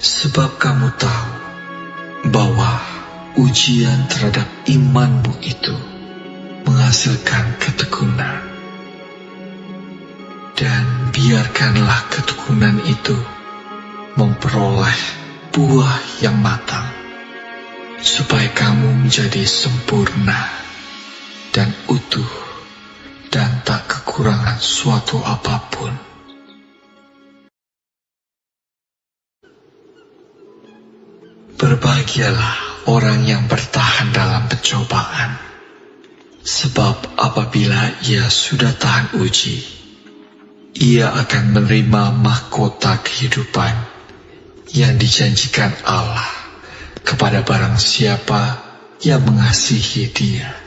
Sebab kamu tahu bahwa ujian terhadap imanmu itu menghasilkan ketekunan. Dan biarkanlah ketekunan itu memperoleh buah yang matang, supaya kamu menjadi sempurna dan utuh dan tak kekurangan suatu apapun. Berbahagialah orang yang bertahan dalam pencobaan, sebab apabila ia sudah tahan uji, ia akan menerima mahkota kehidupan yang dijanjikan Allah kepada barang siapa yang mengasihi Dia.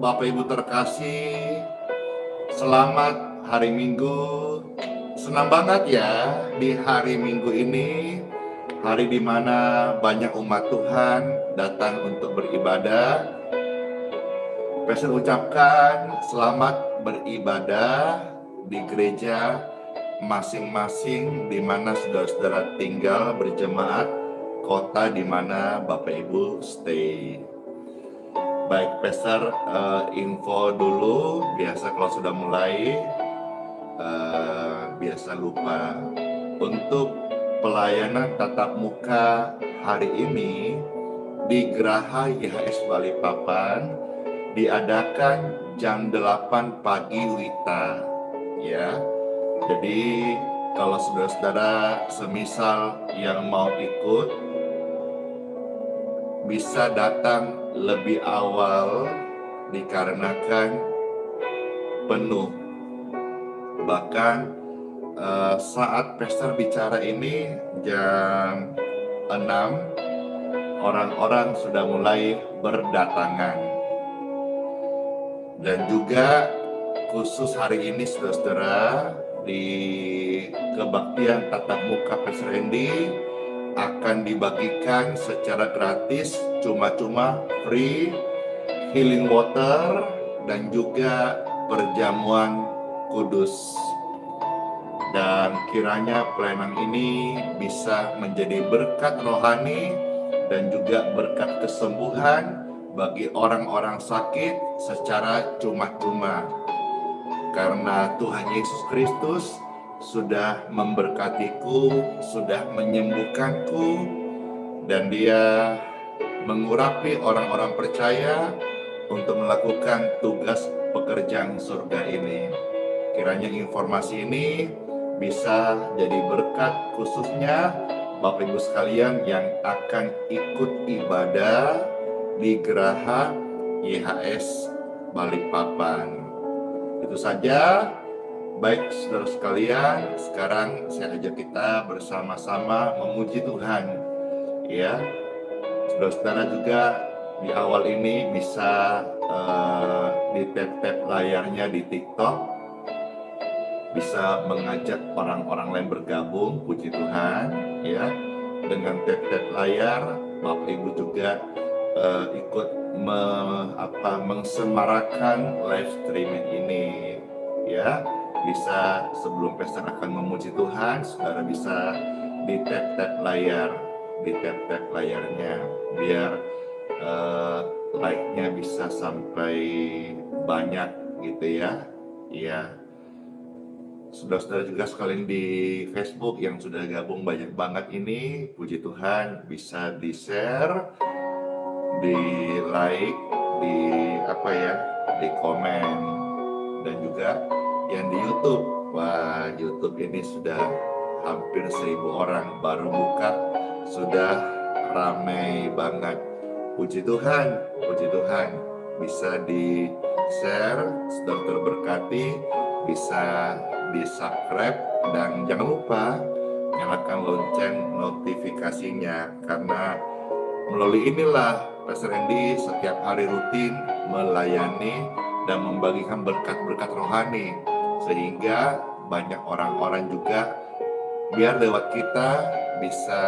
Bapak Ibu terkasih, selamat hari Minggu. Senang banget ya di hari Minggu ini, hari di mana banyak umat Tuhan datang untuk beribadah. Pastor ucapkan selamat beribadah di gereja masing-masing di mana saudara-saudara tinggal berjemaat, kota di mana Bapak Ibu stay. Baik, Pastor, info dulu. Biasa kalau sudah mulai, biasa lupa. Untuk pelayanan tatap muka hari ini di Geraha YHS Balikpapan diadakan jam 8 pagi WITA. Ya, jadi kalau saudara-saudara semisal yang mau ikut, bisa datang lebih awal dikarenakan penuh. Bahkan saat pastor bicara ini jam 6, orang-orang sudah mulai berdatangan. Dan juga khusus hari ini saudara-saudara di kebaktian tatap muka Pastor Randy akan dibagikan secara gratis, cuma-cuma, free, healing water, dan juga perjamuan kudus. Dan kiranya pelayanan ini bisa menjadi berkat rohani dan juga berkat kesembuhan bagi orang-orang sakit secara cuma-cuma. Karena Tuhan Yesus Kristus sudah memberkatiku, sudah menyembuhkanku, dan Dia mengurapi orang-orang percaya untuk melakukan tugas pekerjaan surga ini. Kiranya informasi ini bisa jadi berkat khususnya Bapak Ibu sekalian yang akan ikut ibadah di Geraha YHS Balikpapan. Itu saja. Baik saudara sekalian, sekarang saya ajak kita bersama-sama memuji Tuhan. Ya, saudara-saudara juga di awal ini bisa di tap-tap layarnya di TikTok, bisa mengajak orang-orang lain bergabung, puji Tuhan. Ya, dengan tap-tap layar, Bapak Ibu juga ikut mensemarakan live streaming ini. Ya, bisa sebelum pastor akan memuji Tuhan, saudara bisa di tap-tap layar di tap-tap layarnya biar like-nya bisa sampai banyak gitu ya. Iya. Saudara-saudara juga sekalian di Facebook yang sudah gabung banyak banget ini, puji Tuhan bisa di-share, di-like, di apa ya, di komen, dan juga yang di YouTube. Wah, YouTube ini sudah hampir 1.000 orang baru buka, sudah ramai banget. Puji Tuhan, bisa di-share, sudah terberkati, bisa di-subscribe, dan jangan lupa nyalakan lonceng notifikasinya, karena melalui inilah Pastor Andy setiap hari rutin melayani dan membagikan berkat-berkat rohani, sehingga banyak orang-orang juga biar lewat kita bisa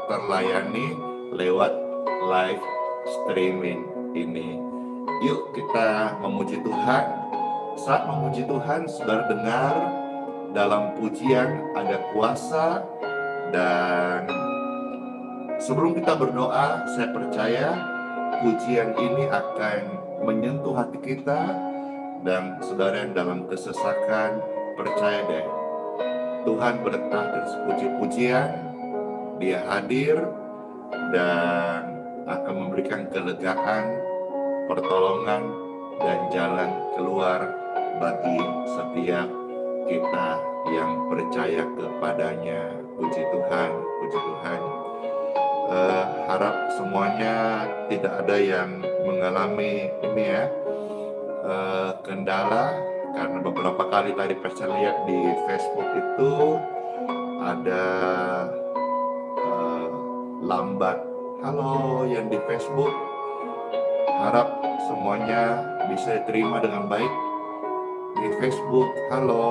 terlayani lewat live streaming ini. Yuk kita memuji Tuhan. Saat memuji Tuhan, saudara dengar dalam pujian ada kuasa, dan sebelum kita berdoa, saya percaya pujian ini akan menyentuh hati kita, dan saudara yang dalam kesesakan, percaya deh, Tuhan bertahta puji-pujian, Dia hadir dan akan memberikan kelegaan, pertolongan, dan jalan keluar bagi setiap kita yang percaya kepadanya. Puji Tuhan, puji Tuhan. Harap semuanya tidak ada yang mengalami ini ya, kendala, karena beberapa kali tadi saya lihat di Facebook itu ada lambat. Halo yang di Facebook, harap semuanya bisa diterima dengan baik di Facebook. Halo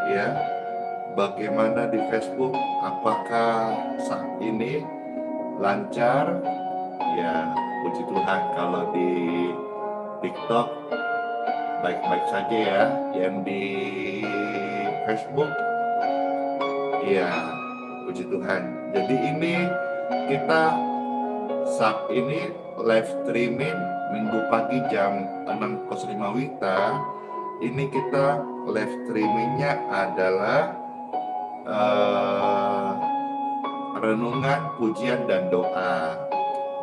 ya, bagaimana di Facebook? Apakah saat ini lancar? Ya, puji Tuhan. Kalau di TikTok baik-baik saja ya. Yang di Facebook, ya, puji Tuhan. Jadi ini kita saat ini live streaming Minggu pagi jam 6.05 Wita. Ini kita live streamingnya adalah renungan, pujian, dan doa.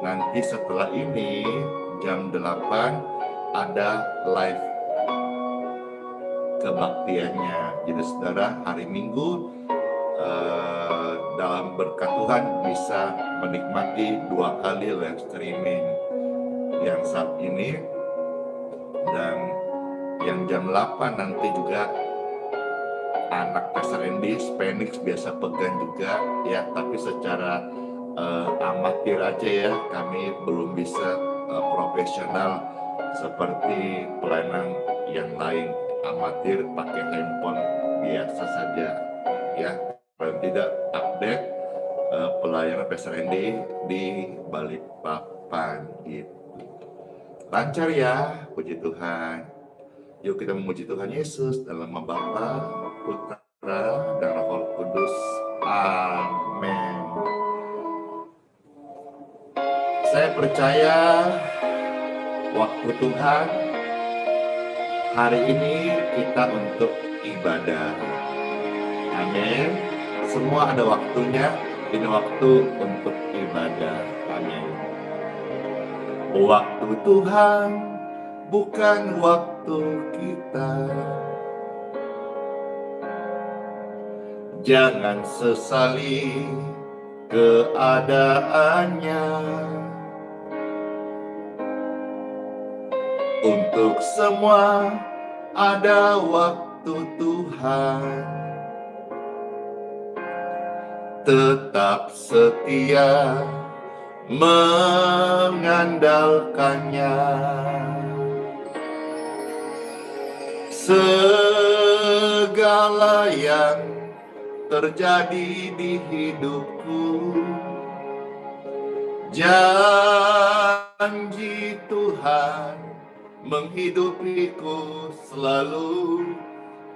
Nanti setelah ini jam 8 ada live kebaktiannya. Jadi saudara hari Minggu dalam berkat Tuhan bisa menikmati 2 kali live streaming, yang saat ini dan yang jam 8 nanti juga. Anak Pastor Andy, Spanix biasa pegang juga ya, tapi secara amatir aja ya, kami belum bisa profesional seperti pelayanan yang lain. Amatir pakai handphone biasa saja ya, paling tidak update pelayanan Pastor Andy di Balikpapan gitu. Lancar ya, puji Tuhan. Yuk kita memuji Tuhan Yesus dalam nama Bapa, Putra, dan Roh Kudus. Amin. Saya percaya waktu Tuhan hari ini kita untuk ibadah. Amin. Semua ada waktunya. Ini waktu untuk ibadah. Amin. Waktu Tuhan bukan waktu kita. Jangan sesali keadaannya. Untuk semua ada waktu Tuhan. Tetap setia mengandalkannya. Segala yang terjadi di hidupku, janji Tuhan menghidupiku selalu.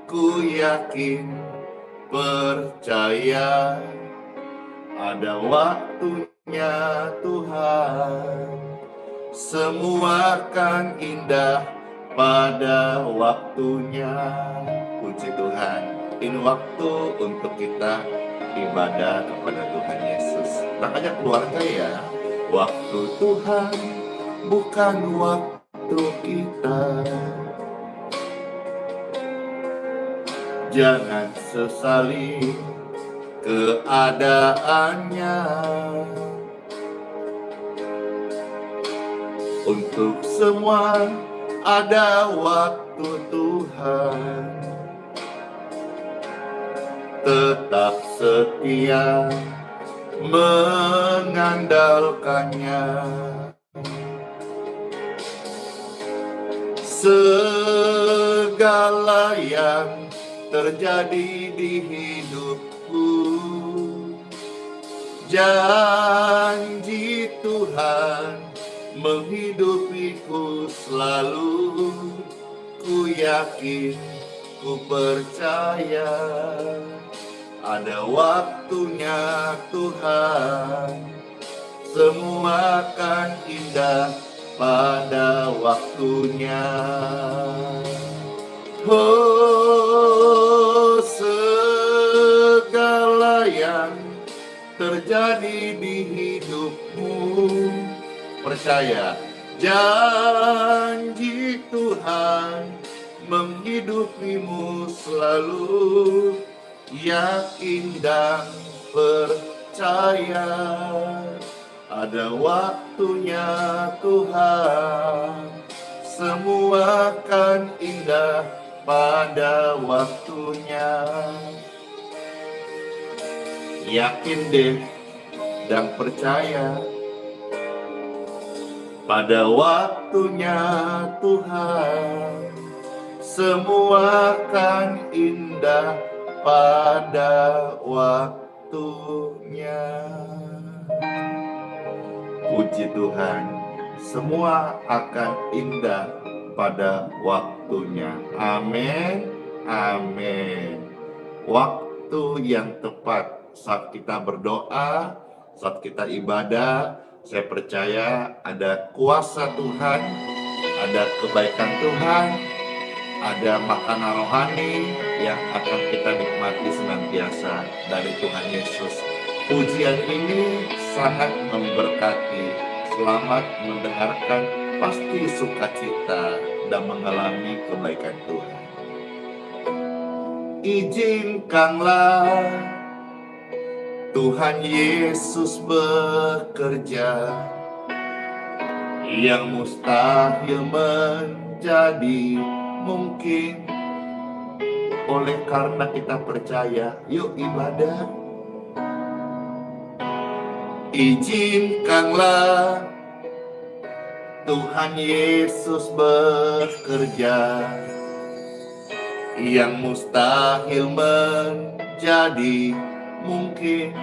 Ku yakin, percaya, Ada waktunya Tuhan, semua kan indah pada waktunya. Puji Tuhan, ini waktu untuk kita ibadah kepada Tuhan Yesus. Makanya keluarga ya, waktu Tuhan bukan waktu kita. Jangan sesali keadaannya. Untuk semua ada waktu Tuhan. Tetap setia mengandalkannya. Segala yang terjadi di hidupku, janji Tuhan menghidupiku selalu. Ku yakin, ku percaya, ada waktunya Tuhan, semua akan indah pada waktunya. Oh, segala yang terjadi di hidupmu, percaya, janji Tuhan menghidupimu selalu. Yakin dan percaya, ada waktunya Tuhan, semua kan indah pada waktunya. Yakin deh dan percaya, pada waktunya Tuhan, semua kan indah pada waktunya. Puji Tuhan, semua akan indah pada waktunya. Amin, amin. Waktu yang tepat saat kita berdoa, saat kita ibadah, saya percaya ada kuasa Tuhan, ada kebaikan Tuhan, ada makanan rohani yang akan kita nikmati senantiasa dari Tuhan Yesus. Pujian ini sangat memberkati. Selamat mendengarkan, pasti sukacita dan mengalami kebaikan Tuhan. Izinkanlah Tuhan Yesus bekerja, yang mustahil menjadi mungkin. Oleh karena kita percaya, yuk ibadah. Izinkanlah Tuhan Yesus bekerja, yang mustahil menjadi mungkin.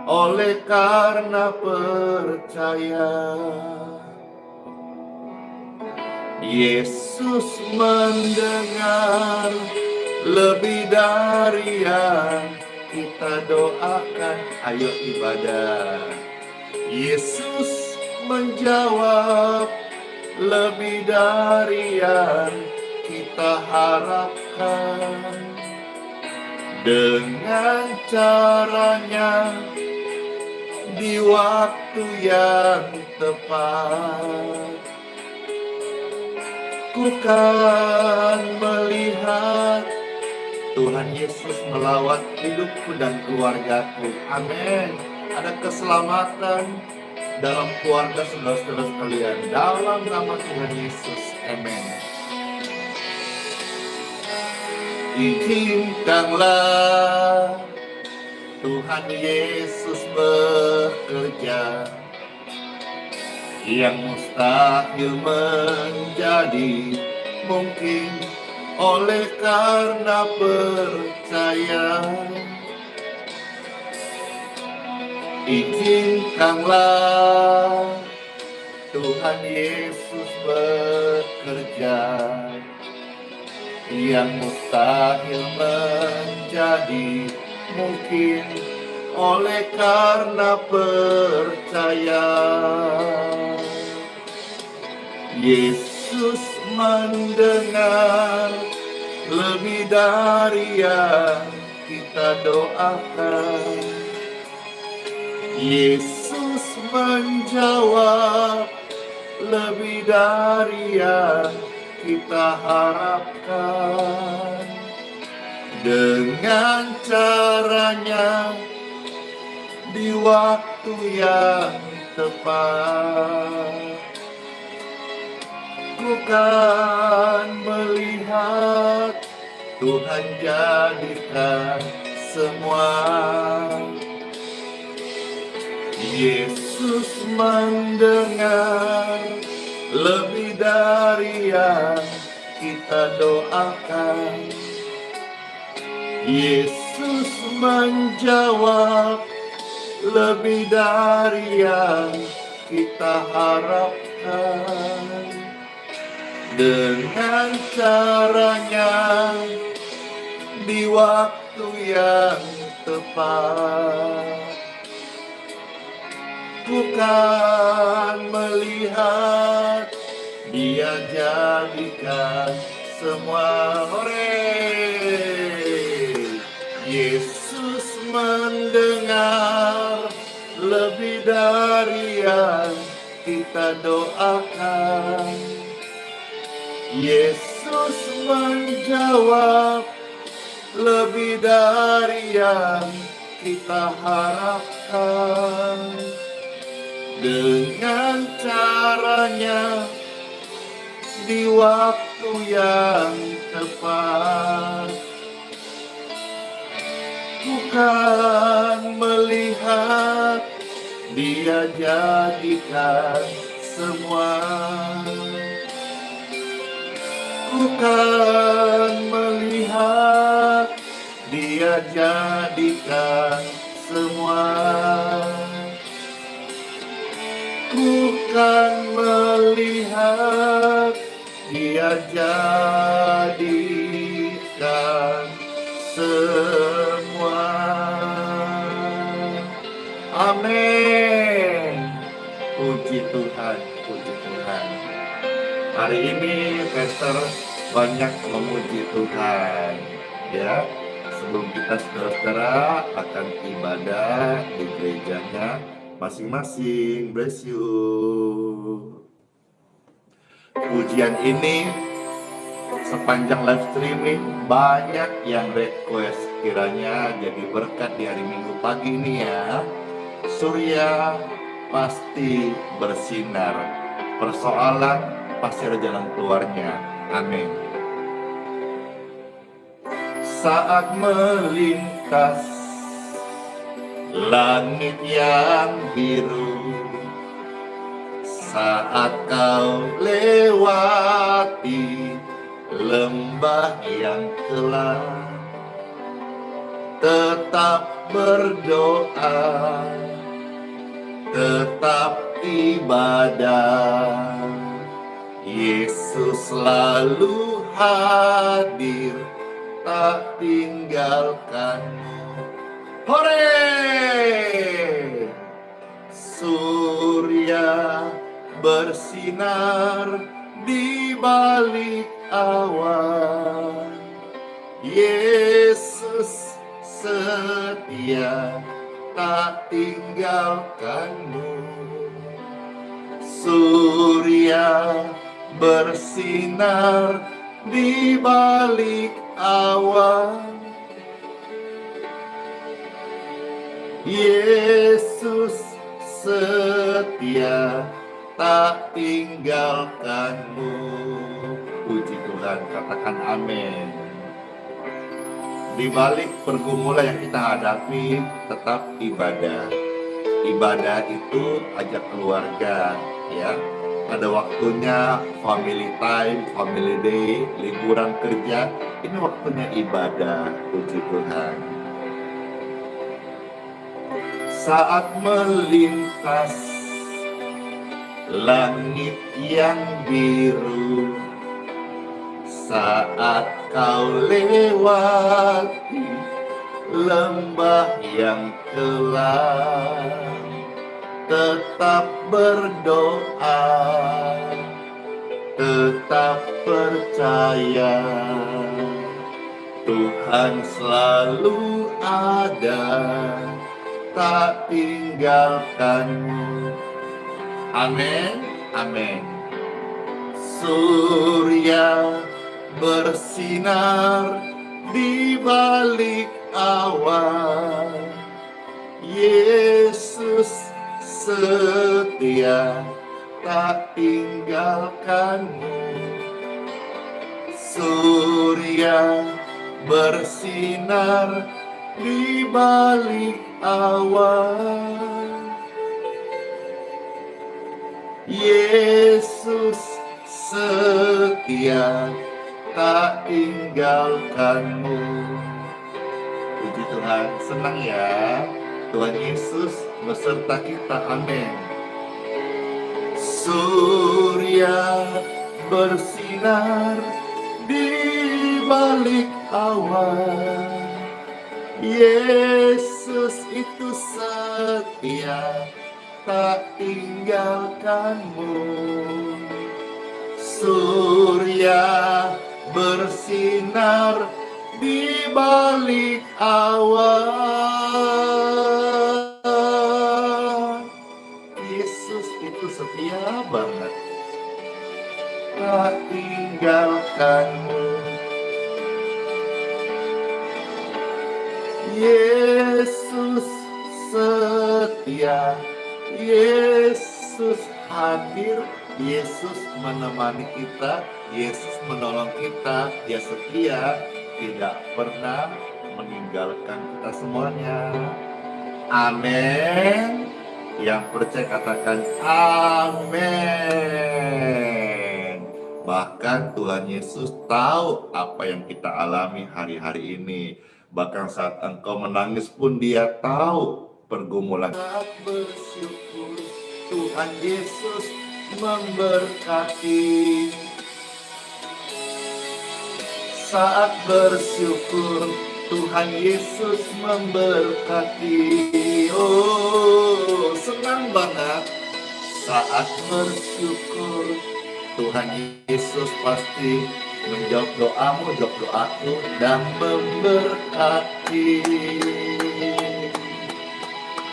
Oleh karena percaya, Yesus mendengar lebih dari yang kita doakan. Ayo ibadah. Yesus menjawab lebih dari yang kita harapkan. Dengan caranya, di waktu yang tepat, ku kan melihat Tuhan Yesus melawat hidupku dan keluargaku. Amin. Ada keselamatan dalam keluarga saudara-saudara sekalian, dalam nama Tuhan Yesus. Amin. Izinkanlah Tuhan Yesus bekerja, yang mustahil menjadi mungkin. Oleh karena percaya, izinkanlah Tuhan Yesus bekerja, yang mustahil menjadi mungkin. oleh karena percaya. Yesus mendengar lebih dari yang kita doakan. Yesus menjawab lebih dari yang kita harapkan. Dengan caranya di waktu yang tepat, ku kan melihat Tuhan jadikan semua. Yesus mendengar lebih dari yang kita doakan. Yesus menjawab lebih dari yang kita harapkan. Dengan caranya di waktu yang tepat, bukan melihat Dia jadikan semua. Hore! Yesus mendengar lebih dari yang kita doakan. Yesus menjawab lebih dari yang kita harapkan. Dengan caranya di waktu yang tepat, bukan melihat Dia jadikan semua. Bukan melihat Dia jadikan semua. Bukan melihat Dia jadikan semua. Amin. Puji Tuhan, puji Tuhan. Hari ini Pastor banyak memuji Tuhan, ya. Sebelum kita saudara-saudara akan ibadah di gerejanya masing-masing. Bless you. Pujian ini sepanjang live streaming banyak yang request, kiranya jadi berkat di hari Minggu pagi ini ya. Surya pasti bersinar, persoalan pasti ada jalan keluarnya. Amin. Saat melintas langit yang biru, saat kau lewati lembah yang gelap, tetap berdoa, tetap ibadah. Yesus selalu hadir, tak tinggalkanmu. Hore! Surya bersinar di balik awan. Yesus setia, tak tinggalkanmu. Surya bersinar di balik awan. Yesus setia, tak tinggalkanmu. Puji Tuhan, katakan amin. Di balik pergumulan yang kita hadapi, tetap ibadah. Ibadah itu ajak keluarga, ya. Ada waktunya family time, family day, liburan kerja. Ini waktunya ibadah. Puji Tuhan. Saat melintas langit yang biru, saat kau lewati lembah yang kelam, tetap berdoa, tetap percaya, Tuhan selalu ada, tak tinggalkanmu. Amin, amin. Surya bersinar di balik awan, Yesus setia, tak tinggalkanmu. Surya bersinar di balik awan, Yesus setia, tak tinggalkanmu. Puji Tuhan, senang ya, Tuhan Yesus beserta kita, amin. Surya bersinar di balik awan, Yesus itu setia, tak tinggalkanmu. Surya bersinar di balik awan, Yesus itu setia banget, tak tinggalkanmu. Yesus setia, Yesus hadir, Yesus menemani kita, Yesus menolong kita, Dia setia, tidak pernah meninggalkan kita semuanya. Amin. Yang percaya katakan amin. Bahkan Tuhan Yesus tahu apa yang kita alami hari-hari ini. Bahkan saat engkau menangis pun Dia tahu pergumulan. Saat bersyukur, Tuhan Yesus memberkati. Saat bersyukur, Tuhan Yesus memberkati. Oh, senang banget. Saat bersyukur, Tuhan Yesus pasti menjawab doamu, jawab doaku, dan memberkati.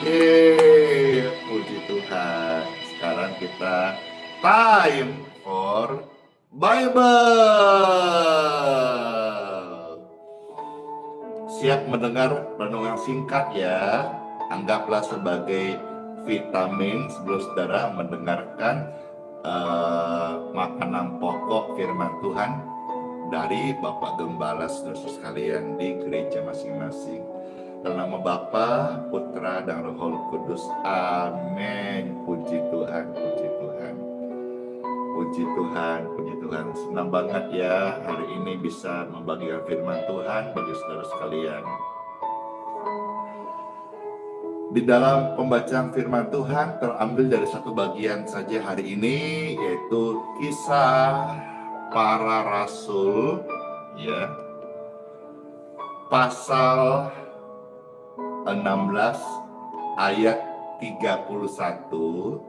Yeay, puji Tuhan. Sekarang kita time for Bible. Siap mendengar renungan singkat ya. Anggaplah sebagai vitamin sebelum saudara mendengarkan makanan pokok firman Tuhan dari Bapak Gembala saudara sekalian di gereja masing-masing. Dalam nama Bapa, Putra, dan Roh Kudus. Amin. Puji Tuhan, puji Tuhan. Puji Tuhan, puji Tuhan. Senang banget ya hari ini bisa membagikan firman Tuhan bagi saudara sekalian. Di dalam pembacaan firman Tuhan terambil dari satu bagian saja hari ini, yaitu Kisah Para Rasul, ya, pasal 16 ayat 31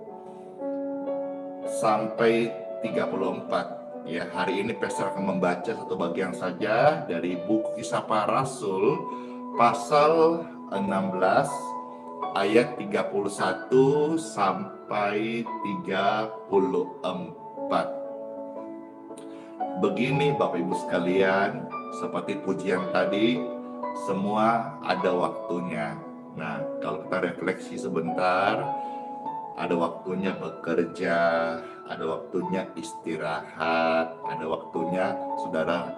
sampai 34. Ya, hari ini Pastor akan membaca satu bagian saja dari buku Kisah Para Rasul pasal 16 ayat 31 sampai 34. Begini Bapak Ibu sekalian, seperti pujian tadi, semua ada waktunya. Nah, kalau kita refleksi sebentar, ada waktunya bekerja, ada waktunya istirahat, ada waktunya saudara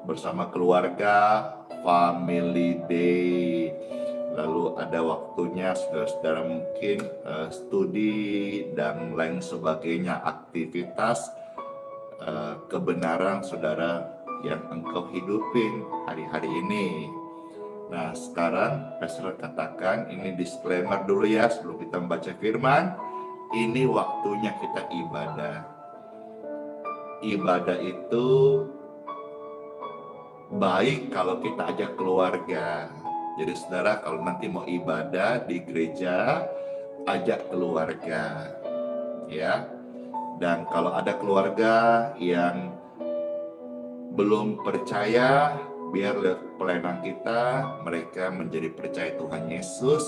bersama keluarga, family day. Lalu ada waktunya saudara-saudara mungkin studi dan lain sebagainya, aktivitas kebenaran saudara yang engkau hidupin hari-hari ini. Nah, sekarang Pastor katakan, ini disclaimer dulu ya sebelum kita membaca firman. Ini waktunya kita ibadah. Ibadah itu baik kalau kita ajak keluarga. Jadi saudara kalau nanti mau ibadah di gereja, ajak keluarga, ya. Dan kalau ada keluarga yang belum percaya, biar lihat pelayanan kita, mereka menjadi percaya Tuhan Yesus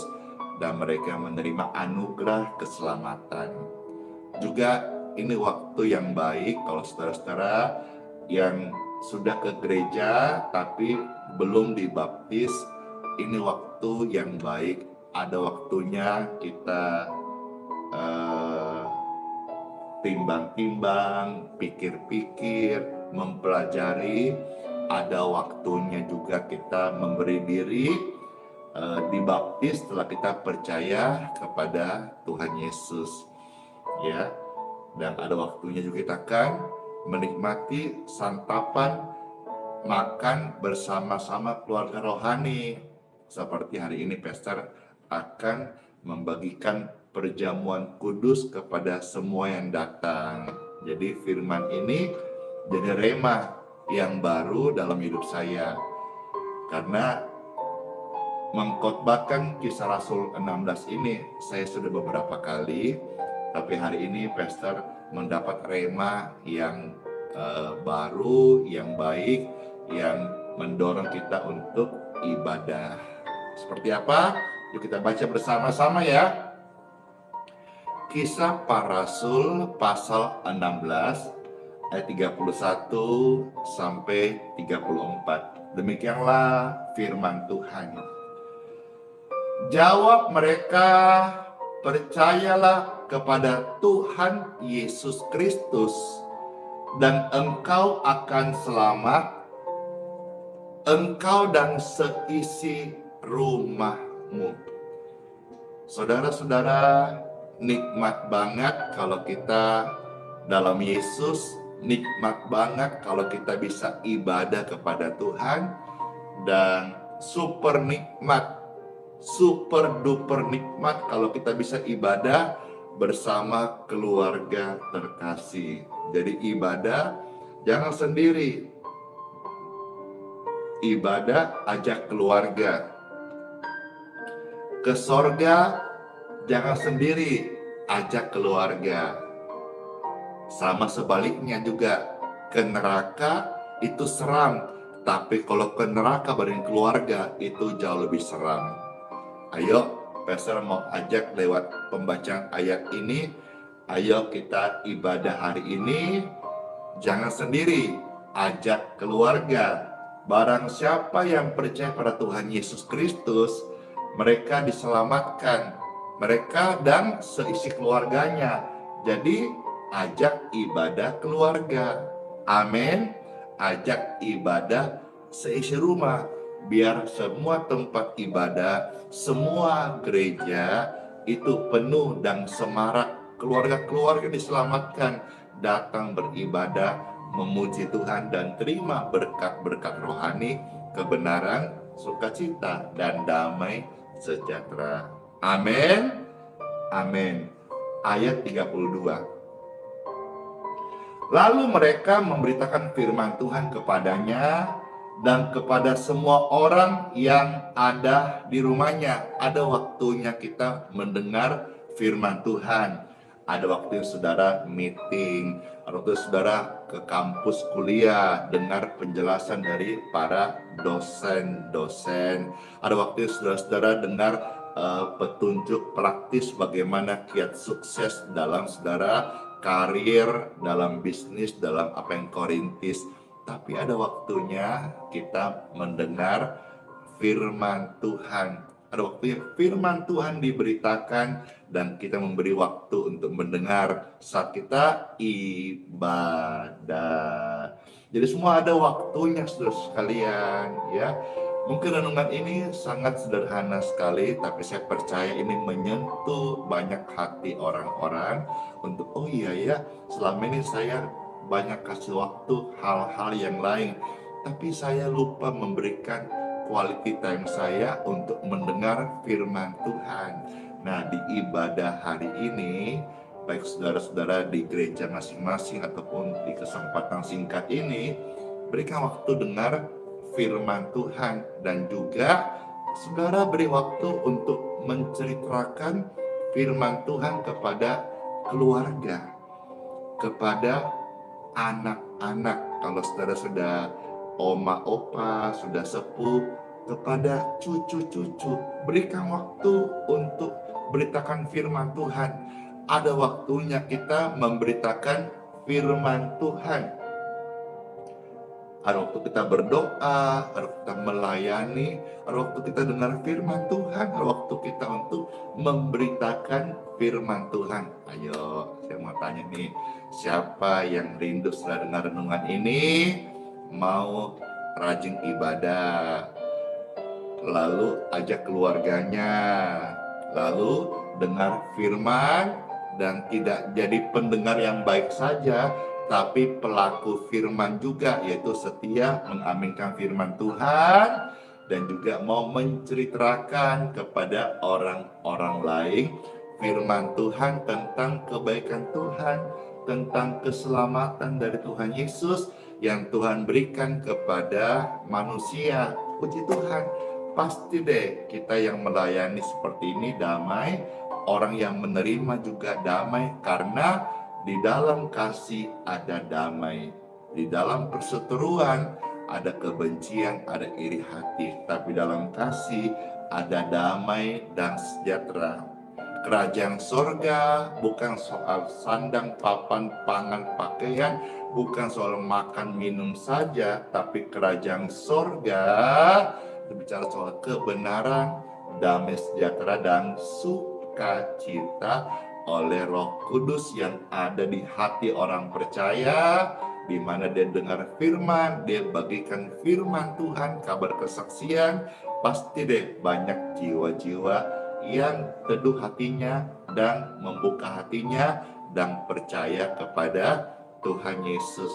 dan mereka menerima anugerah keselamatan. Juga ini waktu yang baik kalau saudara-saudara yang sudah ke gereja tapi belum dibaptis, ini waktu yang baik. Ada waktunya kita timbang-timbang, pikir-pikir, mempelajari. Ada waktunya juga kita memberi diri dibaptis setelah kita percaya kepada Tuhan Yesus, ya. Dan ada waktunya juga kita akan menikmati santapan makan bersama-sama keluarga rohani. Seperti hari ini Pastor akan membagikan perjamuan kudus kepada semua yang datang. Jadi firman ini jadi rema yang baru dalam hidup saya. Karena mengkhotbahkan Kisah Rasul 16 ini saya sudah beberapa kali, tapi hari ini Pastor mendapat rema yang baru, yang baik, yang mendorong kita untuk ibadah. Seperti apa? Yuk kita baca bersama-sama ya. Kisah Para Rasul pasal 16 ayat 31 sampai 34. Demikianlah firman Tuhan. Jawab mereka, percayalah kepada Tuhan Yesus Kristus dan engkau akan selamat, engkau dan seisi rumahmu. Saudara-saudara, nikmat banget kalau kita dalam Yesus, nikmat banget kalau kita bisa ibadah kepada Tuhan, dan super nikmat, super duper nikmat kalau kita bisa ibadah bersama keluarga terkasih. Jadi ibadah jangan sendiri, ibadah ajak keluarga. Ke sorga jangan sendiri, ajak keluarga. Sama sebaliknya juga, ke neraka itu seram, tapi kalau ke neraka bareng keluarga itu jauh lebih seram. Ayo, Pastor mau ajak lewat pembacaan ayat ini, ayo kita ibadah hari ini, jangan sendiri, ajak keluarga. Barang siapa yang percaya pada Tuhan Yesus Kristus, mereka diselamatkan, mereka dan seisi keluarganya. Jadi ajak ibadah keluarga. Amin. Ajak ibadah seisi rumah. Biar semua tempat ibadah, semua gereja itu penuh dan semarak. Keluarga-keluarga diselamatkan, datang beribadah, memuji Tuhan dan terima berkat-berkat rohani, kebenaran, sukacita, dan damai sejahtera. Amin. Amin. Ayat 32. Lalu mereka memberitakan firman Tuhan kepadanya dan kepada semua orang yang ada di rumahnya. Ada waktunya kita mendengar firman Tuhan. Ada waktu saudara meeting, ada waktu saudara ke kampus kuliah, dengar penjelasan dari para dosen-dosen. Ada waktu saudara-saudara dengar petunjuk praktis bagaimana kiat sukses dalam saudara karir, dalam bisnis, dalam apa yang kau rintis. Tapi ada waktunya kita mendengar firman Tuhan. Ada waktunya firman Tuhan diberitakan dan kita memberi waktu untuk mendengar saat kita ibadah. Jadi semua ada waktunya saudara sekalian, ya. Mungkin renungan ini sangat sederhana sekali, tapi saya percaya ini menyentuh banyak hati orang-orang untuk, oh iya ya, selama ini saya banyak kasih waktu hal-hal yang lain, tapi saya lupa memberikan quality time saya untuk mendengar firman Tuhan. Nah, di ibadah hari ini, baik saudara-saudara di gereja masing-masing ataupun di kesempatan singkat ini, berikan waktu dengar firman Tuhan dan juga saudara beri waktu untuk menceritakan firman Tuhan kepada keluarga, kepada anak-anak. Kalau saudara sudah oma opa, sudah sepuh, kepada cucu-cucu, berikan waktu untuk beritakan firman Tuhan. Ada waktunya kita memberitakan firman Tuhan. Ada waktu kita berdoa, ada waktu kita melayani, ada waktu kita dengar firman Tuhan, ada waktu kita untuk memberitakan firman Tuhan. Ayo, saya mau tanya nih, siapa yang rindu setelah dengar renungan ini, mau rajin ibadah, lalu ajak keluarganya, lalu dengar firman, dan tidak jadi pendengar yang baik saja, tapi pelaku firman juga, yaitu setia mengaminkan firman Tuhan dan juga mau menceritakan kepada orang-orang lain firman Tuhan tentang kebaikan Tuhan, tentang keselamatan dari Tuhan Yesus yang Tuhan berikan kepada manusia. Puji Tuhan, pasti deh kita yang melayani seperti ini damai, orang yang menerima juga damai, karena di dalam kasih ada damai. Di dalam perseteruan ada kebencian, ada iri hati. Tapi dalam kasih ada damai dan sejahtera. Kerajaan sorga bukan soal sandang, papan, pangan, pakaian, bukan soal makan minum saja, tapi kerajaan sorga berbicara soal kebenaran, damai, sejahtera, dan sukacita oleh Roh Kudus yang ada di hati orang percaya, di mana dia dengar firman, dia bagikan firman Tuhan, kabar kesaksian, pasti deh banyak jiwa-jiwa yang teduh hatinya dan membuka hatinya dan percaya kepada Tuhan Yesus.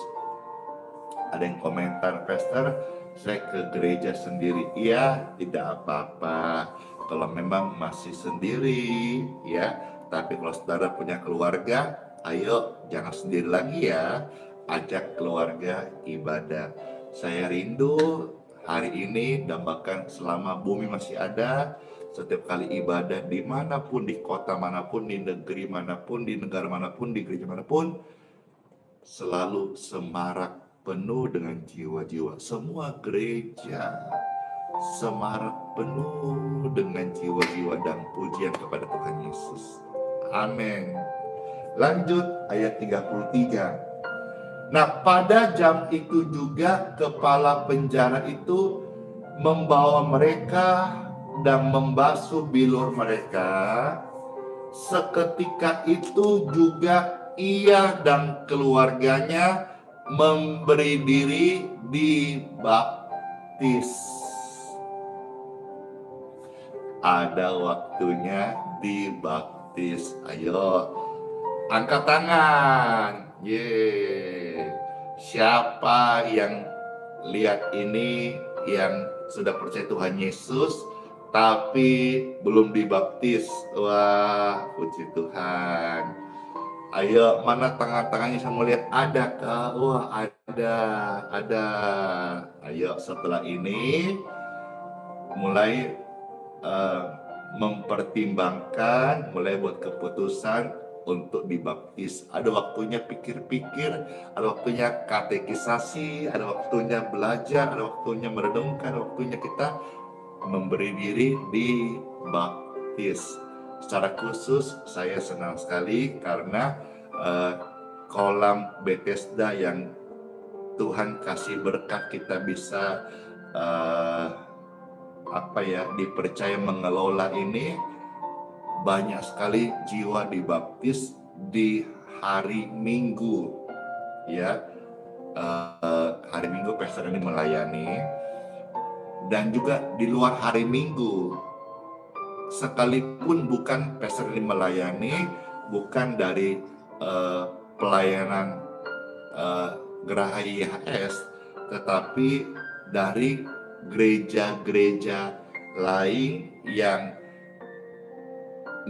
Ada yang komentar, Pastor, saya ke gereja sendiri. Iya, tidak apa-apa kalau memang masih sendiri, ya. Tapi kalau saudara punya keluarga, ayo jangan sendiri lagi ya, ajak keluarga ibadah. Saya rindu hari ini dan bahkan selama bumi masih ada, setiap kali ibadah dimanapun, di kota manapun, di negeri manapun, di negara manapun, di gereja manapun, selalu semarak penuh dengan jiwa-jiwa. Semua gereja semarak penuh dengan jiwa-jiwa dan pujian kepada Tuhan Yesus. Amin. Lanjut ayat 33. Nah, pada jam itu juga kepala penjara itu membawa mereka dan membasuh bilur mereka. Seketika itu juga ia dan keluarganya memberi diri dibaptis. Ada waktunya dibaptis. Ayo, angkat tangan. Siapa yang lihat ini, yang sudah percaya Tuhan Yesus tapi belum dibaptis? Wah, puji Tuhan. Ayo, mana tangan-tangannya, saya mau lihat. Ada kah? Wah, ada. Ayo, setelah ini mulai mempertimbangkan, mulai buat keputusan untuk dibaptis. Ada waktunya pikir-pikir, ada waktunya katekisasi, ada waktunya belajar, ada waktunya merenungkan, ada waktunya kita memberi diri dibaptis. Secara khusus saya senang sekali karena kolam Bethesda yang Tuhan kasih berkat kita bisa dipercaya mengelola ini, banyak sekali jiwa dibaptis di hari Minggu, ya. Hari Minggu pastor ini melayani, dan juga di luar hari Minggu, sekalipun bukan pastor ini melayani, bukan dari pelayanan Geraha IHS, tetapi dari gereja-gereja lain yang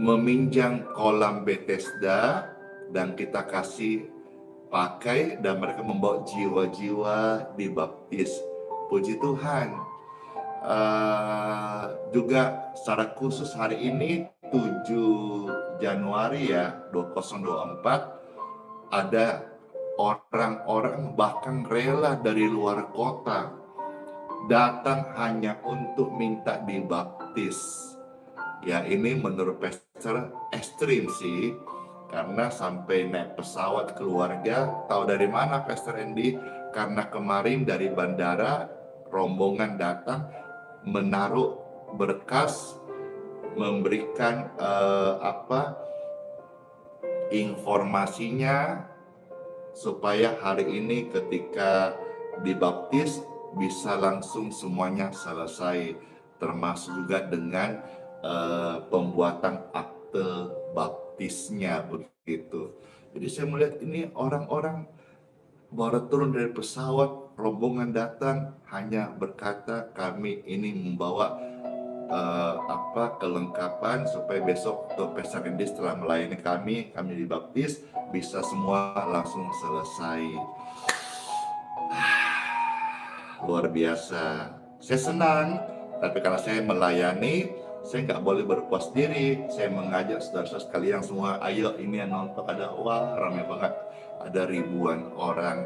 meminjam kolam Bethesda dan kita kasih pakai, dan mereka membawa jiwa-jiwa dibaptis. Puji Tuhan. juga secara khusus hari ini 7 Januari ya 2024 ada orang-orang bahkan rela dari luar kota datang hanya untuk minta dibaptis. Ya ini menurut pastor ekstrim sih, karena sampai naik pesawat keluarga. Tahu dari mana Pastor Andy? Karena kemarin dari bandara rombongan datang menaruh berkas, memberikan informasinya supaya hari ini ketika dibaptis bisa langsung semuanya selesai, termasuk juga dengan pembuatan akte baptisnya begitu. Jadi saya melihat ini orang-orang baru turun dari pesawat, rombongan datang hanya berkata kami ini membawa kelengkapan supaya besok Dr. Pastor Andy setelah melayani kami dibaptis bisa semua langsung selesai. Luar biasa. Saya senang, tapi karena saya melayani, saya nggak boleh berpuas diri. Saya mengajak saudara-saudara sekalian semua, ayo ini yang nonton ada, wah ramai banget, ada ribuan orang.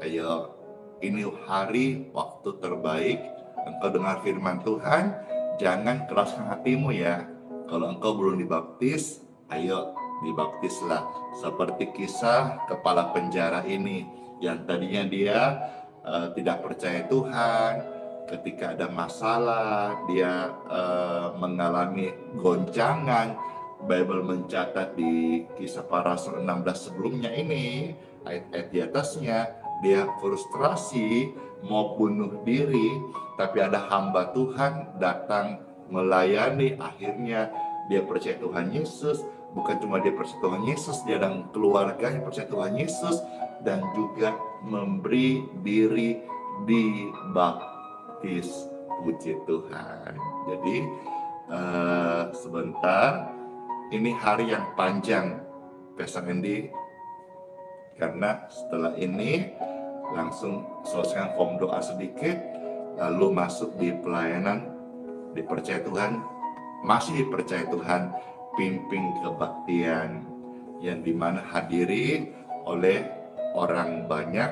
Ayo, ini hari waktu terbaik. Engkau dengar firman Tuhan, jangan keraskan hatimu ya. Kalau engkau belum dibaptis, ayo dibaptislah. Seperti kisah kepala penjara ini, yang tadinya dia tidak percaya Tuhan, ketika ada masalah, dia mengalami goncangan. Bible mencatat di Kisah Para Rasul 16 sebelumnya ini, ayat-ayat di atasnya, dia frustrasi mau bunuh diri, tapi ada hamba Tuhan datang melayani. Akhirnya dia percaya Tuhan Yesus. Bukan cuma dia percaya Tuhan Yesus, dia dan keluarganya percaya Tuhan Yesus, dan juga memberi diri dibaptis. Puji Tuhan. Jadi sebentar, ini hari yang panjang Pastor Andy, karena setelah ini langsung selesaikan form doa sedikit, lalu masuk di pelayanan dipercaya Tuhan, masih dipercaya Tuhan pimpin kebaktian, yang dimana hadiri oleh orang banyak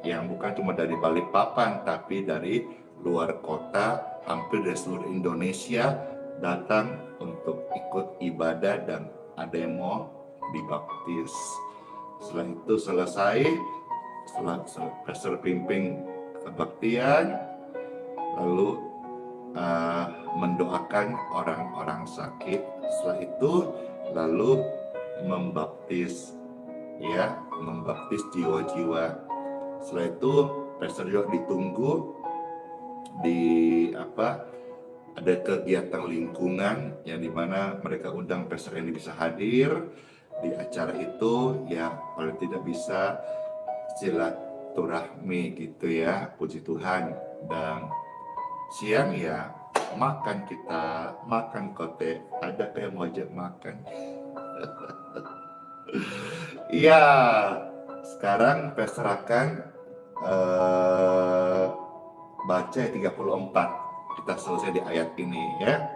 yang bukan cuma dari Balikpapan tapi dari luar kota, hampir dari seluruh Indonesia datang untuk ikut ibadah dan ada yang mau dibaptis. Setelah itu selesai, setelah pastor pimpin kebaktian, lalu mendoakan orang-orang sakit. Setelah itu lalu membaptis, ya, membaptis jiwa-jiwa. Setelah itu pastor juga ditunggu di ada kegiatan lingkungan yang dimana mereka undang pastor ini bisa hadir di acara itu, ya paling tidak bisa silaturahmi gitu ya, puji Tuhan. Dan siang ya makan, kita makan kote, ada kayak mau ajak makan. Iya, sekarang pastor akan baca ayat 34. Kita selesai di ayat ini ya.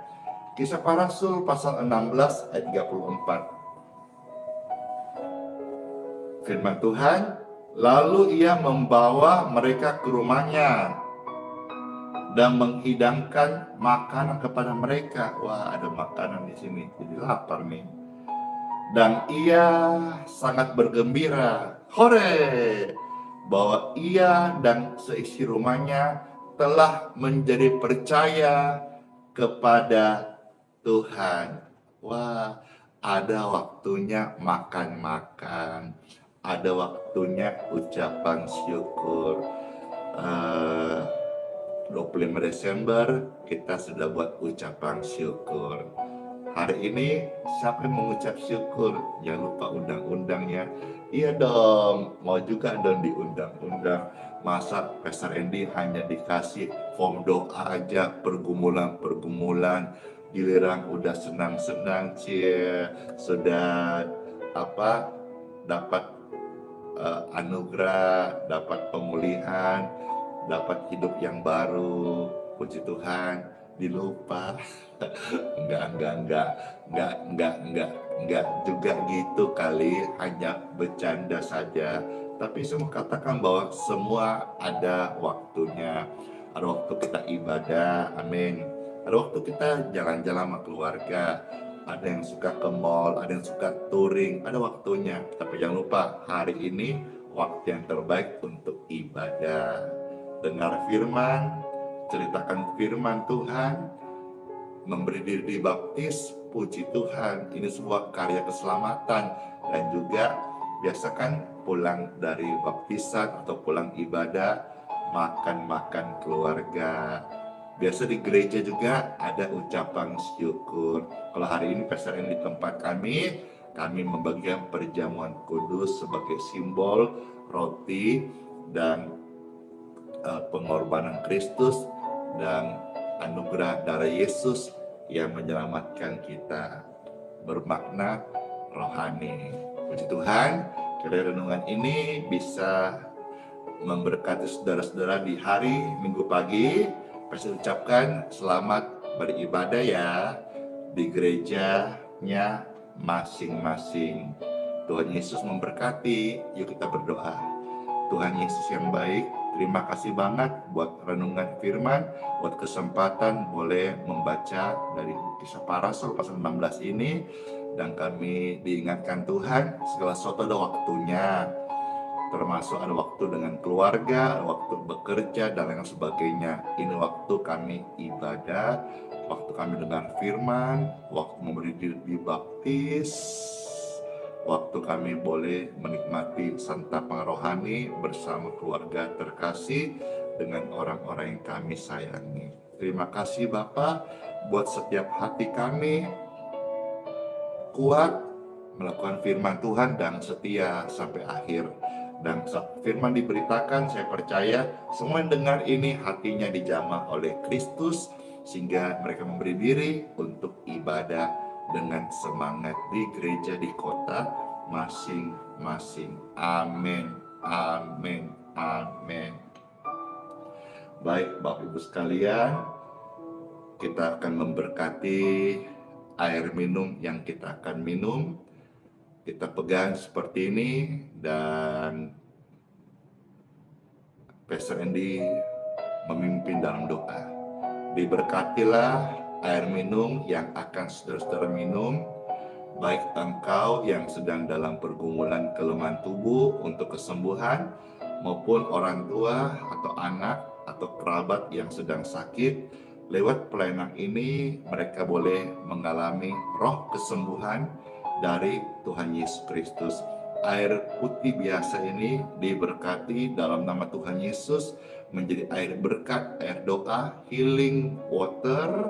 Kisah Para Rasul pasal 16 ayat 34. Firman Tuhan, lalu ia membawa mereka ke rumahnya dan menghidangkan makanan kepada mereka. Wah, ada makanan di sini, jadi lapar nih. Dan ia sangat bergembira, hore, bahwa ia dan seisi rumahnya telah menjadi percaya kepada Tuhan. Wah, ada waktunya makan-makan, ada waktunya ucapan syukur. 25 Desember kita sudah buat ucapan syukur. Hari ini siapa yang mengucap syukur? Jangan lupa undang-undangnya. Iya dong, mau juga dong diundang-undang. Masa Pastor Andy hanya dikasih form doa aja, pergumulan-pergumulan, giliran udah senang-senang, sudah dapat anugerah, dapat pemulihan, dapat hidup yang baru, puji Tuhan, dilupa. Enggak juga gitu kali, hanya bercanda saja. Tapi saya mau katakan bahwa semua ada waktunya. Ada waktu kita ibadah, amin. Ada waktu kita jalan-jalan sama keluarga. Ada yang suka ke mall, ada yang suka touring, ada waktunya. Tapi jangan lupa, hari ini waktu yang terbaik untuk ibadah. Dengar firman, ceritakan firman Tuhan, memberi diri dibaptis, puji Tuhan, ini sebuah karya keselamatan. Dan juga biasakan pulang dari baptisan atau pulang ibadah, makan-makan keluarga. Biasa di gereja juga ada ucapan syukur. Kalau hari ini PSRN di tempat kami membagikan perjamuan kudus sebagai simbol roti dan pengorbanan Kristus dan anugerah darah Yesus yang menyelamatkan kita, bermakna rohani. Puji Tuhan, kiranya renungan ini bisa memberkati saudara-saudara di hari Minggu pagi. Saya ucapkan selamat beribadah ya di gerejanya masing-masing. Tuhan Yesus memberkati. Yuk kita berdoa. Tuhan Yesus yang baik, terima kasih banget buat renungan firman, buat kesempatan boleh membaca dari Kisah Para Rasul pasal 16 ini. Dan kami diingatkan Tuhan, segala sesuatu ada waktunya. Termasuk ada waktu dengan keluarga, ada waktu bekerja, dan lain sebagainya. Ini waktu kami ibadah, waktu kami dengar firman, waktu memberi diri dibaptis, waktu kami boleh menikmati santapan rohani bersama keluarga terkasih dengan orang-orang yang kami sayangi. Terima kasih Bapa buat setiap hati kami kuat melakukan firman Tuhan dan setia sampai akhir. Dan saat firman diberitakan, saya percaya semua yang dengar ini hatinya dijamah oleh Kristus, sehingga mereka memberi diri untuk ibadah dengan semangat di gereja di kota masing-masing. Amin, amin, amin. Baik Bapak Ibu sekalian, kita akan memberkati air minum yang kita akan minum. Kita pegang seperti ini dan Pastor Andy memimpin dalam doa. Diberkatilah air minum yang akan saudara-saudara minum, baik engkau yang sedang dalam pergumulan kelemahan tubuh untuk kesembuhan, maupun orang tua atau anak atau kerabat yang sedang sakit. Lewat pelayanan ini mereka boleh mengalami roh kesembuhan dari Tuhan Yesus Kristus. Air putih biasa ini diberkati dalam nama Tuhan Yesus menjadi air berkat, air doa, healing water,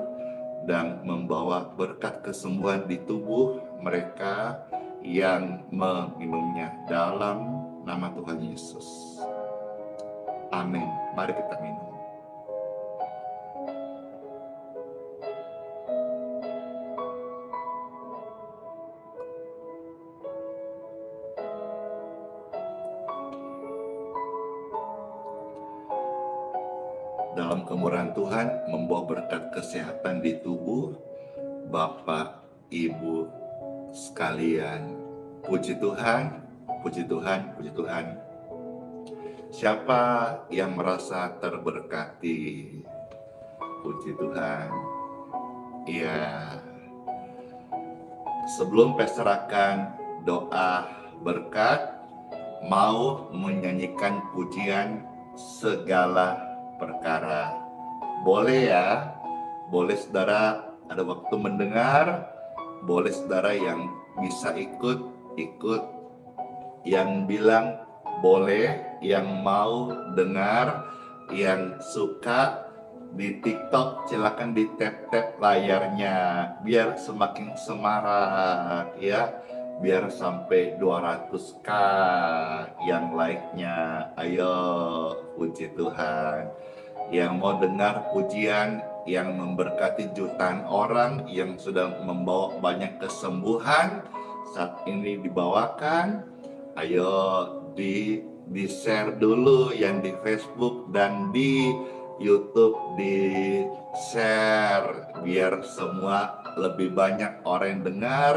dan membawa berkat kesembuhan di tubuh mereka yang meminumnya dalam nama Tuhan Yesus. Amin. Mari kita minum. Dalam kemurahan Tuhan membawa berkat kesehatan di tubuh Bapak, Ibu sekalian. Puji Tuhan, puji Tuhan, puji Tuhan. Siapa yang merasa terberkati? Puji Tuhan. Iya. Sebelum Pastor akan doa berkat, mau menyanyikan pujian segala perkara. Boleh ya, boleh saudara ada waktu mendengar, boleh saudara yang bisa ikut, yang bilang boleh, yang mau dengar, yang suka di TikTok silakan di tap layarnya biar semakin semarak ya, biar sampai 200k yang like-nya. Ayo, puji Tuhan. Yang mau dengar pujian yang memberkati jutaan orang, yang sudah membawa banyak kesembuhan saat ini dibawakan. Ayo di share dulu yang di Facebook dan di YouTube, di share biar semua lebih banyak orang yang dengar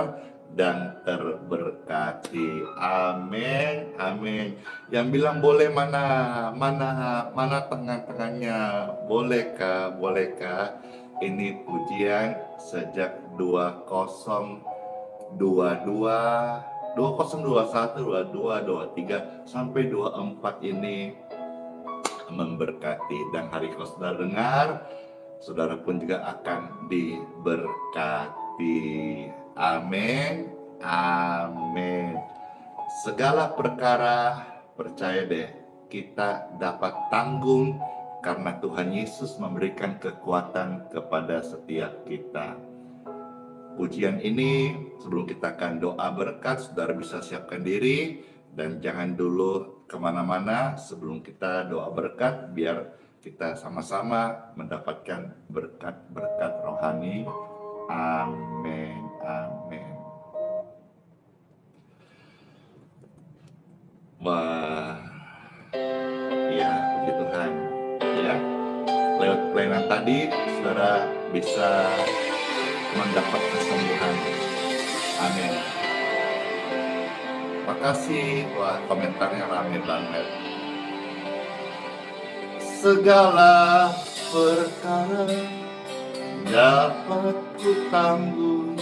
dan terberkati. Amin, amin. Yang bilang boleh mana tengah-tengahnya? Bolehkah? Bolehkah? Ini pujian sejak 2021, 22, 23 sampai 24 ini memberkati. Dan hari kalau saudara dengar, saudara pun juga akan diberkati. Amin, amin. Segala perkara, percaya deh, kita dapat tanggung karena Tuhan Yesus memberikan kekuatan kepada setiap kita. Pujian ini, sebelum kita akan doa berkat, saudara bisa siapkan diri dan jangan dulu kemana-mana sebelum kita doa berkat, biar kita sama-sama mendapatkan berkat-berkat rohani. Amin, amin. Wah, ya puji Tuhan. Ya, lewat pelayanan tadi, saudara bisa mendapat kesembuhan. Amin. Makasih, wah komentarnya rame banget. Segala perkara dapat ku tanggung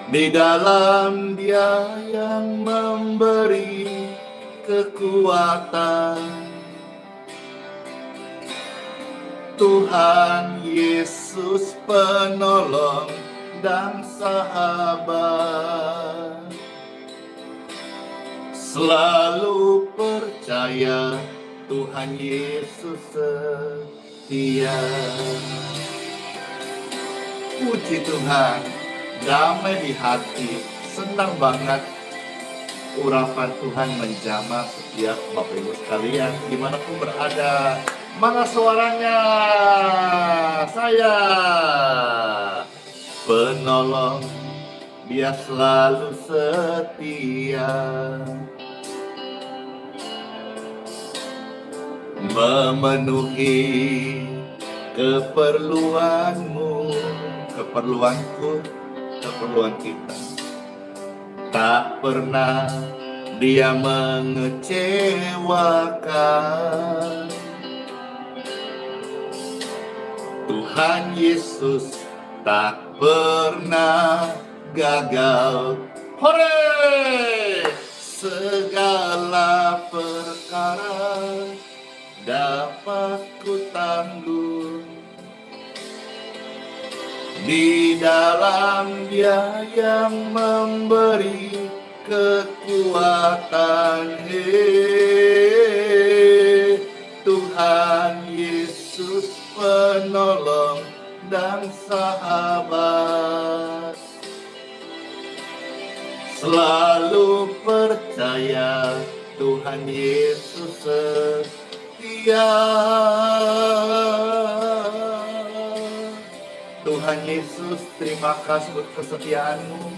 di dalam Dia yang memberi kekuatan. Tuhan Yesus penolong dan sahabat. Selalu percaya Tuhan Yesus setia. Puji Tuhan, damai di hati, senang banget urapan Tuhan menjamah setiap Bapak Ibu sekalian dimanapun berada. Mana suaranya? Saya penolong, Dia selalu setia, memenuhi keperluanmu, keperluanku, keperluan kita. Tak pernah Dia mengecewakan. Tuhan Yesus tak pernah gagal. Hore! Segala perkara dapat ku tanggung di dalam Dia yang memberi kekuatan. Tuhan Yesus penolong dan sahabat. Selalu percaya Tuhan Yesus setia. Tuhan Yesus, terima kasih buat kesetiaan-Mu.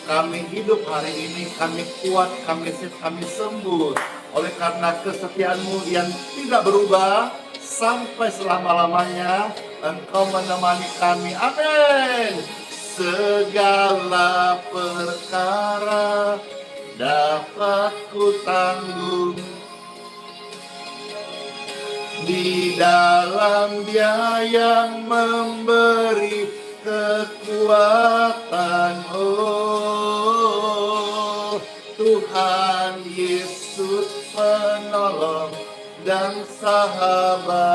Kami hidup hari ini, kami kuat, kami sehat, kami sembuh oleh karena kesetiaan-Mu yang tidak berubah sampai selama-lamanya. Engkau menemani kami. Amin. Segala perkara dapat ku tanggung di dalam Dia yang memberi kekuatan. Oh, Tuhan Yesus penolong dan sahabat.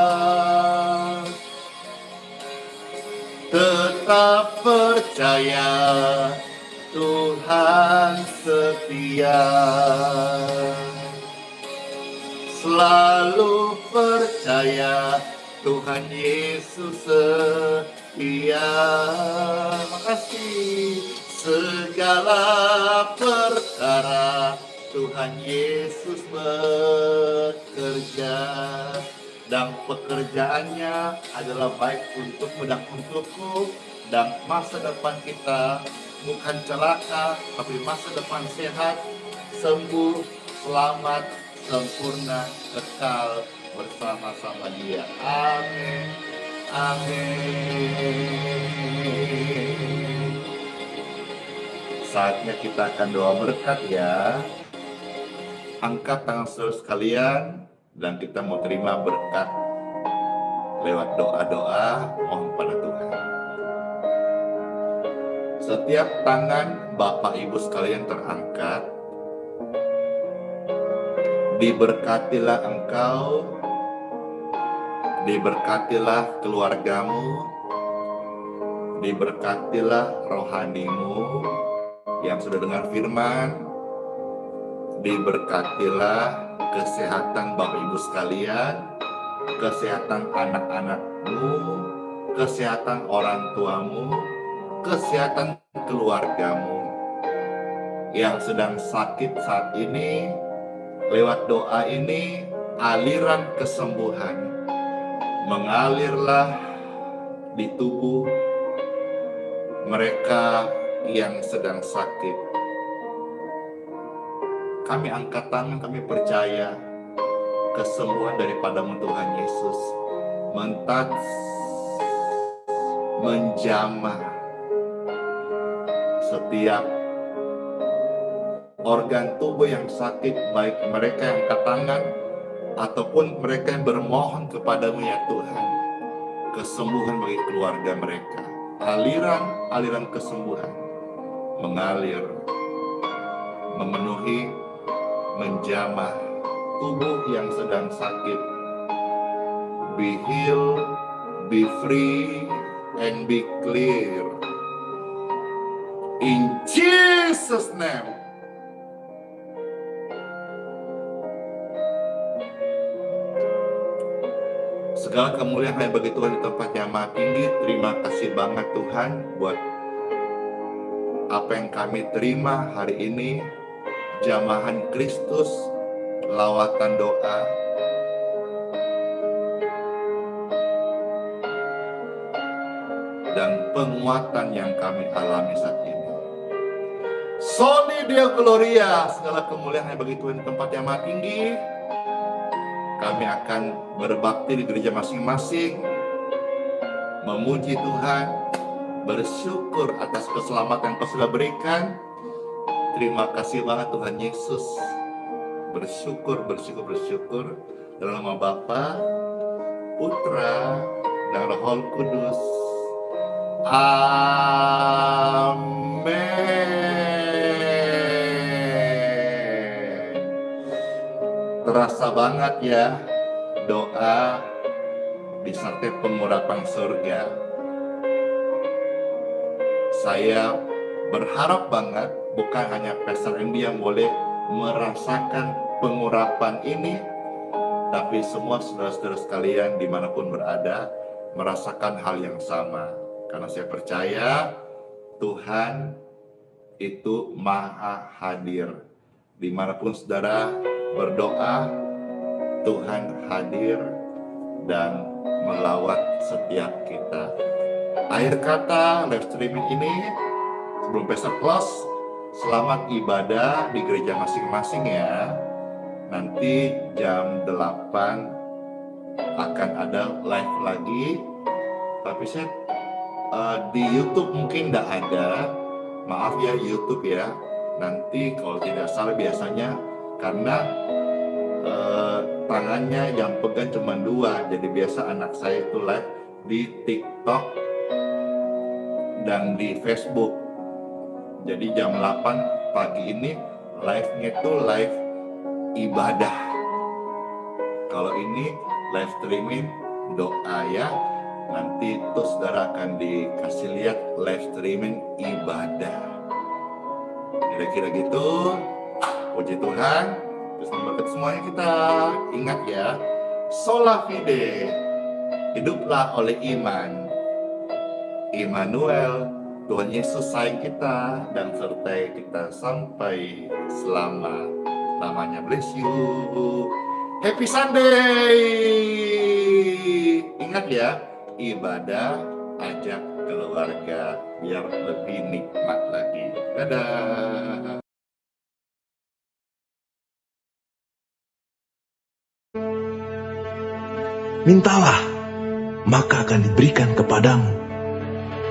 Tetap percaya Tuhan setia. Selalu percaya Tuhan Yesus setia. Makasih. Segala perkara Tuhan Yesus bekerja, dan pekerjaannya adalah baik untukmu dan untukku, dan masa depan kita bukan celaka, tapi masa depan sehat, sembuh, selamat, sempurna, kekal bersama-sama Dia. Amin. Amin. Saatnya kita akan doa berkat ya. Angkat tangan saudara sekalian dan kita mau terima berkat lewat doa-doa mohon pada Tuhan. Setiap tangan Bapak Ibu sekalian terangkat, diberkatilah engkau, diberkatilah keluargamu, diberkatilah rohanimu yang sudah dengar firman, diberkatilah kesehatan Bapak Ibu sekalian, kesehatan anak-anakmu, kesehatan orang tuamu, kesehatan keluargamu yang sedang sakit saat ini. Lewat doa ini, aliran kesembuhan mengalirlah di tubuh mereka yang sedang sakit. Kami angkat tangan, kami percaya kesembuhan daripadamu Tuhan Yesus mentats, menjamah setiap organ tubuh yang sakit, baik mereka yang angkat tangan ataupun mereka yang bermohon kepadamu ya Tuhan. Kesembuhan bagi keluarga mereka, aliran kesembuhan mengalir, memenuhi, menjamah tubuh yang sedang sakit. Be healed, be free, and be clear. In Jesus' name. Segala kemuliaan hanya bagi Tuhan di tempat yang maha tinggi. Terima kasih banget Tuhan buat apa yang kami terima hari ini. Jamahan Kristus, lawatan doa, dan penguatan yang kami alami saat ini. Soli Deo Gloria, segala kemuliaan hanya bagi Tuhan di tempat yang maha tinggi. Kami akan berbakti di gereja masing-masing, memuji Tuhan, bersyukur atas keselamatan yang Kau sudah berikan. Terima kasih banget Tuhan Yesus. Bersyukur dalam nama Bapa, Putra, dan Roh Kudus. Amin. Terasa banget ya doa disertai pengurapan surga. Saya berharap banget bukan hanya Pastor Andy yang boleh merasakan pengurapan ini, tapi semua saudara-saudara sekalian dimanapun berada merasakan hal yang sama. Karena saya percaya Tuhan itu maha hadir. Dimanapun saudara berdoa, Tuhan hadir dan melawat setiap kita. Akhir kata live streaming ini, sebelum Pastor close, selamat ibadah di gereja masing-masing ya. Nanti jam 8 akan ada live lagi. Tapi saya di YouTube mungkin tidak ada. Maaf ya YouTube ya. Nanti kalau tidak salah biasanya karena tangannya yang pegang cuma 2. Jadi biasa anak saya itu live di TikTok dan di Facebook. Jadi jam 8 pagi ini live-nya itu live ibadah. Kalau ini live streaming doa ya. Nanti itu saudara akan dikasih lihat live streaming ibadah. Kira-kira gitu. Puji Tuhan. Terus berkat semuanya kita ingat ya. Sola fide. Hiduplah oleh iman. Immanuel, Tuhan Yesus sayang kita dan sertai kita sampai selama-lamanya. Bless you. Happy Sunday. Ingat ya, ibadah ajak keluarga biar lebih nikmat lagi. Dadah. Mintalah, maka akan diberikan kepadamu.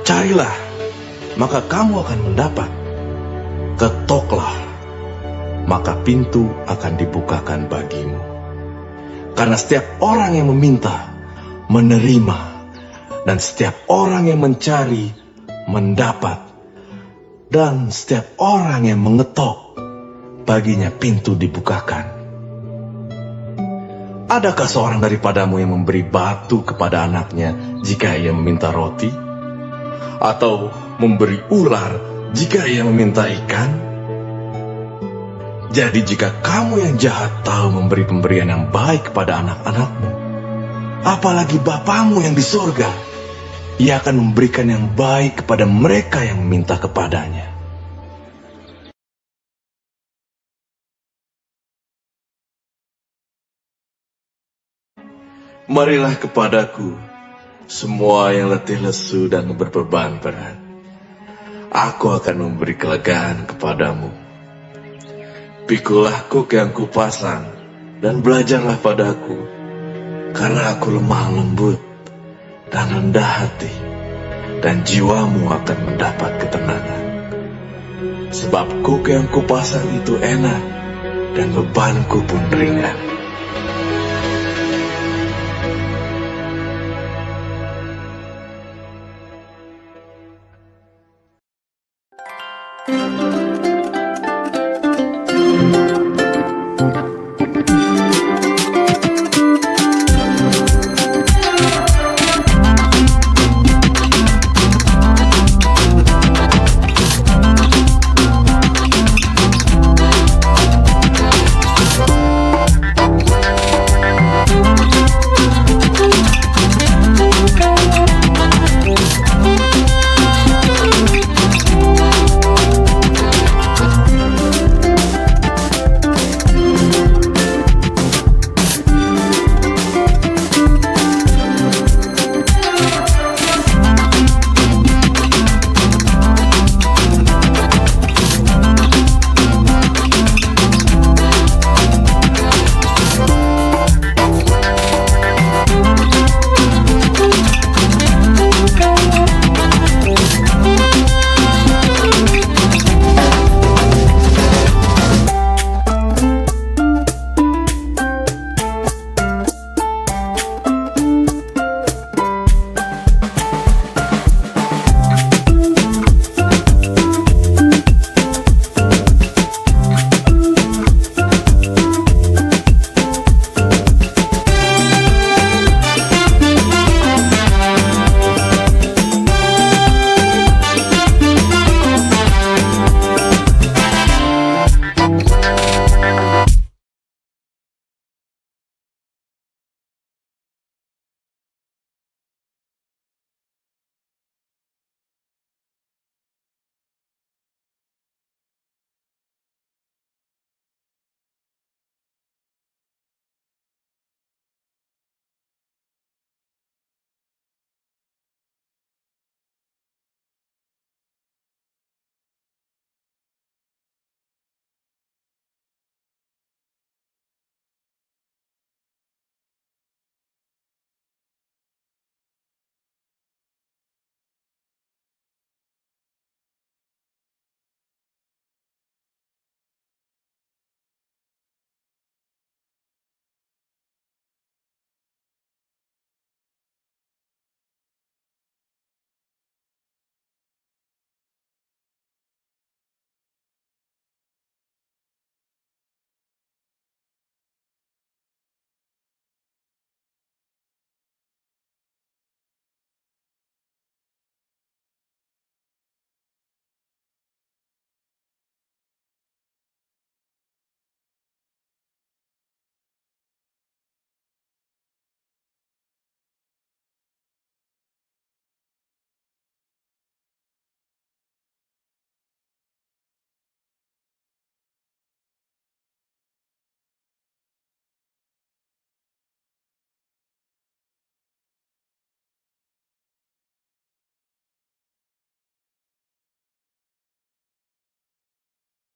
Carilah, maka kamu akan mendapat. Ketoklah, maka pintu akan dibukakan bagimu. Karena setiap orang yang meminta, menerima, dan setiap orang yang mencari, mendapat. Dan setiap orang yang mengetok, baginya pintu dibukakan. Adakah seorang daripadamu yang memberi batu kepada anaknya jika ia meminta roti? Atau memberi ular jika ia meminta ikan? Jadi jika kamu yang jahat tahu memberi pemberian yang baik kepada anak-anakmu, apalagi Bapamu yang di surga, ia akan memberikan yang baik kepada mereka yang meminta kepadanya. Marilah kepadaku, semua yang letih lesu dan berbeban berat. Aku akan memberi kelegaan kepadamu. Pikulah kuk yang kupasang, dan belajarlah padaku, karena aku lemah lembut dan rendah hati, dan jiwamu akan mendapat ketenangan. Sebab kuk yang kupasang itu enak, dan bebanku pun ringan.